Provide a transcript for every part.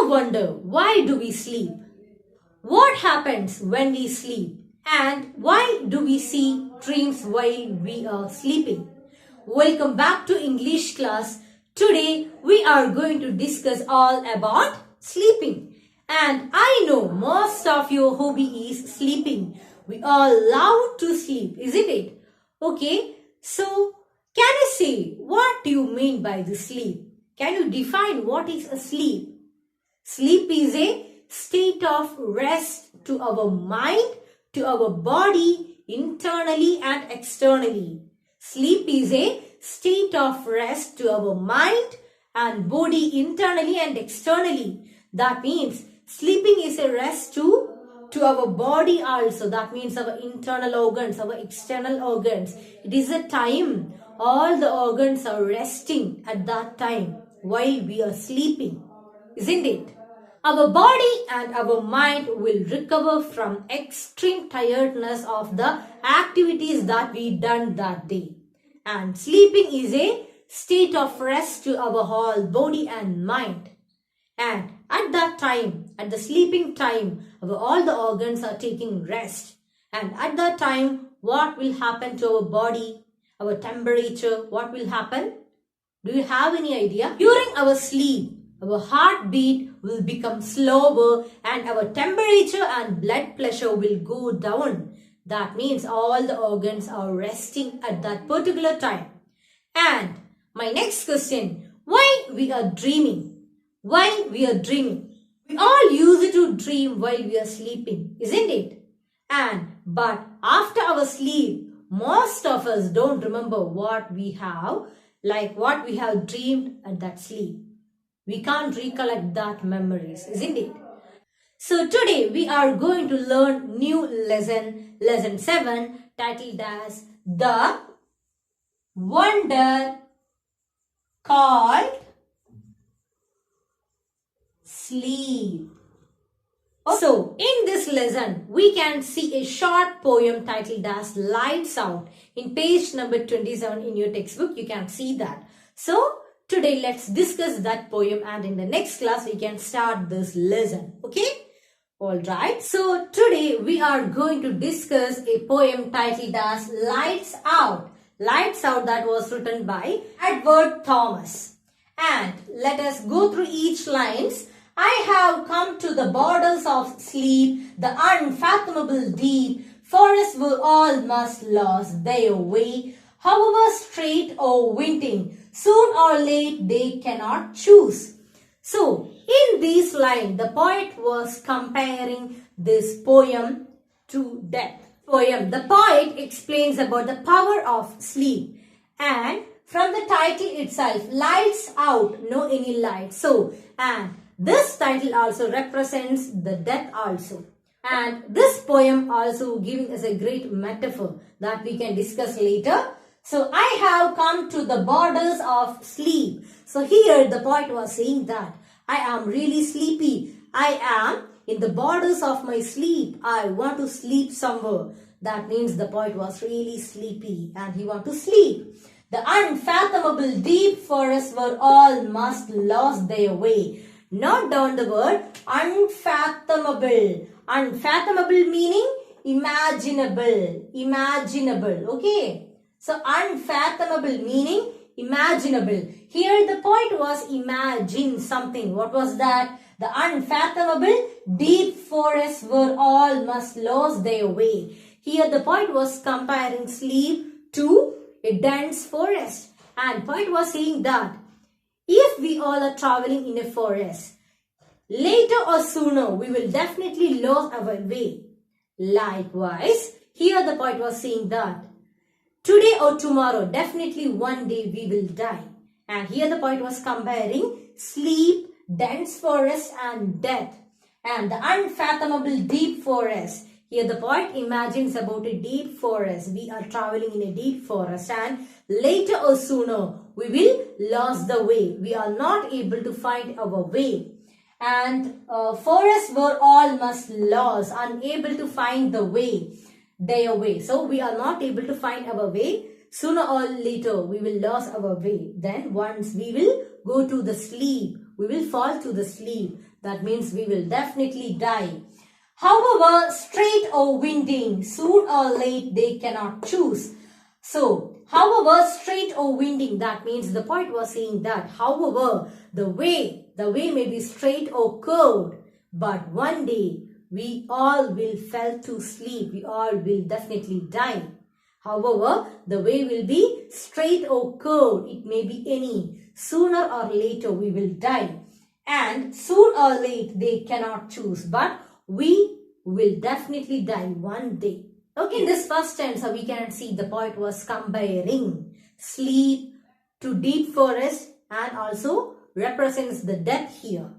Ever wonder why do we sleep? What happens when we sleep? And why do we see dreams while we are sleeping? Welcome back to English class. Today we are going to discuss all about sleeping. And I know most of your hobby is sleeping. We all love to sleep, isn't it? Okay, so can you say what do you mean by the sleep? Can you define what is a sleep? Sleep is a state of rest to our mind, to our body, internally and externally. Sleep is a state of rest to our mind and body internally and externally. That means sleeping is a rest to our body also. That means our internal organs, our external organs. It is a time all the organs are resting at that time while we are sleeping, isn't it? Our body and our mind will recover from extreme tiredness of the activities that we done that day. And sleeping is a state of rest to our whole body and mind. And at that time, at the sleeping time, all the organs are taking rest. And at that time, what will happen to our body, our temperature, what will happen? Do you have any idea? During our sleep, our heartbeat will become slower and our temperature and blood pressure will go down. That means all the organs are resting at that particular time. And my next question, why we are dreaming? Why we are dreaming? We all used to dream while we are sleeping, isn't it? But after our sleep, most of us don't remember what we have dreamed at that sleep. We can't recollect that memories, isn't it? So today we are going to learn new lesson 7, titled as The Wonder Called Sleep. So, in this lesson, we can see a short poem titled as Lights Out. In page number 27 in your textbook, you can see that. So, today let's discuss that poem and in the next class, we can start this lesson. Okay? Alright. So, today we are going to discuss a poem titled as Lights Out. Lights Out, that was written by Edward Thomas. And let us go through each lines. I have come to the borders of sleep, the unfathomable deep. Forests were all must lost their way. However straight or winding, soon or late they cannot choose. So, in this line, the poet was comparing this poem to death. The poet explains about the power of sleep. And from the title itself, lights out, no any light. So, and this title also represents the death also. And this poem also giving us a great metaphor that we can discuss later. So, I have come to the borders of sleep. So, here the poet was saying that I am really sleepy. I am in the borders of my sleep. I want to sleep somewhere. That means the poet was really sleepy and he want to sleep. The unfathomable deep forests were all must lost their way. Note down the word unfathomable. Unfathomable meaning imaginable. Imaginable. Okay. So unfathomable meaning imaginable. Here the point was imagine something. What was that? The unfathomable deep forests were all must lost their way. Here the point was comparing sleep to a dense forest. And point was saying that if we all are traveling in a forest, later or sooner we will definitely lose our way. Likewise, here the poet was saying that today or tomorrow, definitely one day we will die. And here the poet was comparing sleep, dense forest and death. And the unfathomable deep forest. Here the poet imagines about a deep forest. We are traveling in a deep forest and later or sooner we will lose the way. We are not able to find our way. And forests were all must lost, unable to find the way, their way. So we are not able to find our way. Sooner or later we will lose our way. Then once we will go to the sleep, we will fall to the sleep. That means we will definitely die. However, straight or winding, soon or late they cannot choose. So, however, straight or winding, that means the poet was saying that, however, the way may be straight or curved, but one day we all will fall to sleep, we all will definitely die. However, the way will be straight or curved, it may be any. Sooner or later we will die. And soon or late they cannot choose, but we will definitely die one day. Okay, in this first stanza we can see the poet was comparing sleep to deep forest and also represents the death here.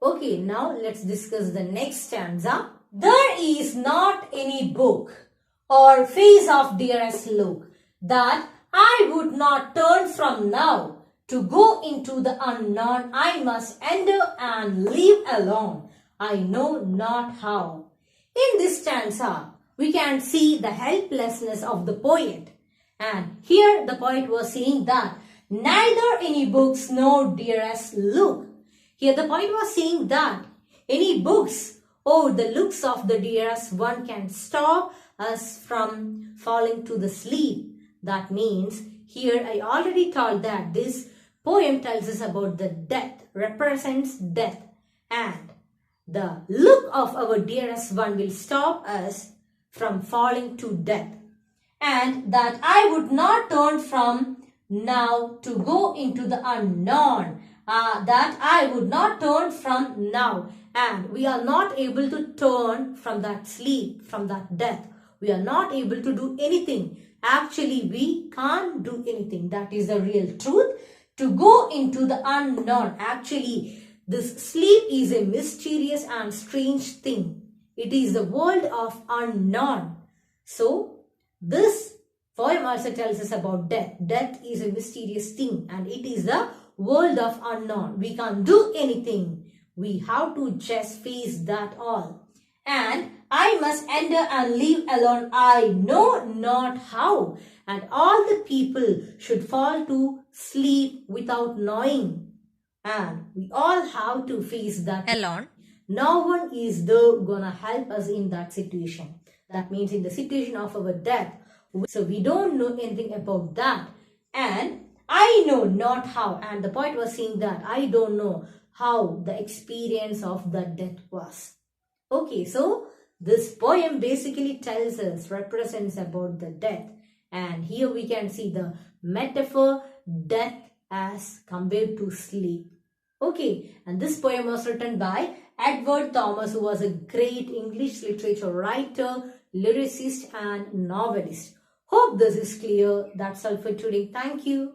Okay, now let's discuss the next stanza. There is not any book or face of dearest look that I would not turn from now. To go into the unknown I must enter and live alone, I know not how. In this stanza, we can see the helplessness of the poet. And here the poet was saying that neither any books nor dearest look. Here the poet was saying that any books or the looks of the dearest one can stop us from falling to the sleep. That means here I already told that this poem tells us about the death, represents death, and the look of our dearest one will stop us from falling to death, and that I would not turn from now to go into the unknown, that I would not turn from now, and we are not able to turn from that sleep, from that death. We are not able to do anything. Actually, we can't do anything. That is the real truth. To go into the unknown. Actually, this sleep is a mysterious and strange thing. It is the world of unknown. So, this poem also tells us about death. Death is a mysterious thing and it is the world of unknown. We can't do anything. We have to just face that all. And I must enter and live alone, I know not how. And all the people should fall to sleep without knowing. And we all have to face that alone. No one is there gonna help us in that situation. That means in the situation of our death. So we don't know anything about that. And I know not how. And the poet was saying that I don't know how the experience of the death was. Okay, so this poem basically tells us, represents about the death. And here we can see the metaphor death as compared to sleep. Okay, and this poem was written by Edward Thomas, who was a great English literature writer, lyricist and novelist. Hope this is clear. That's all for today. Thank you.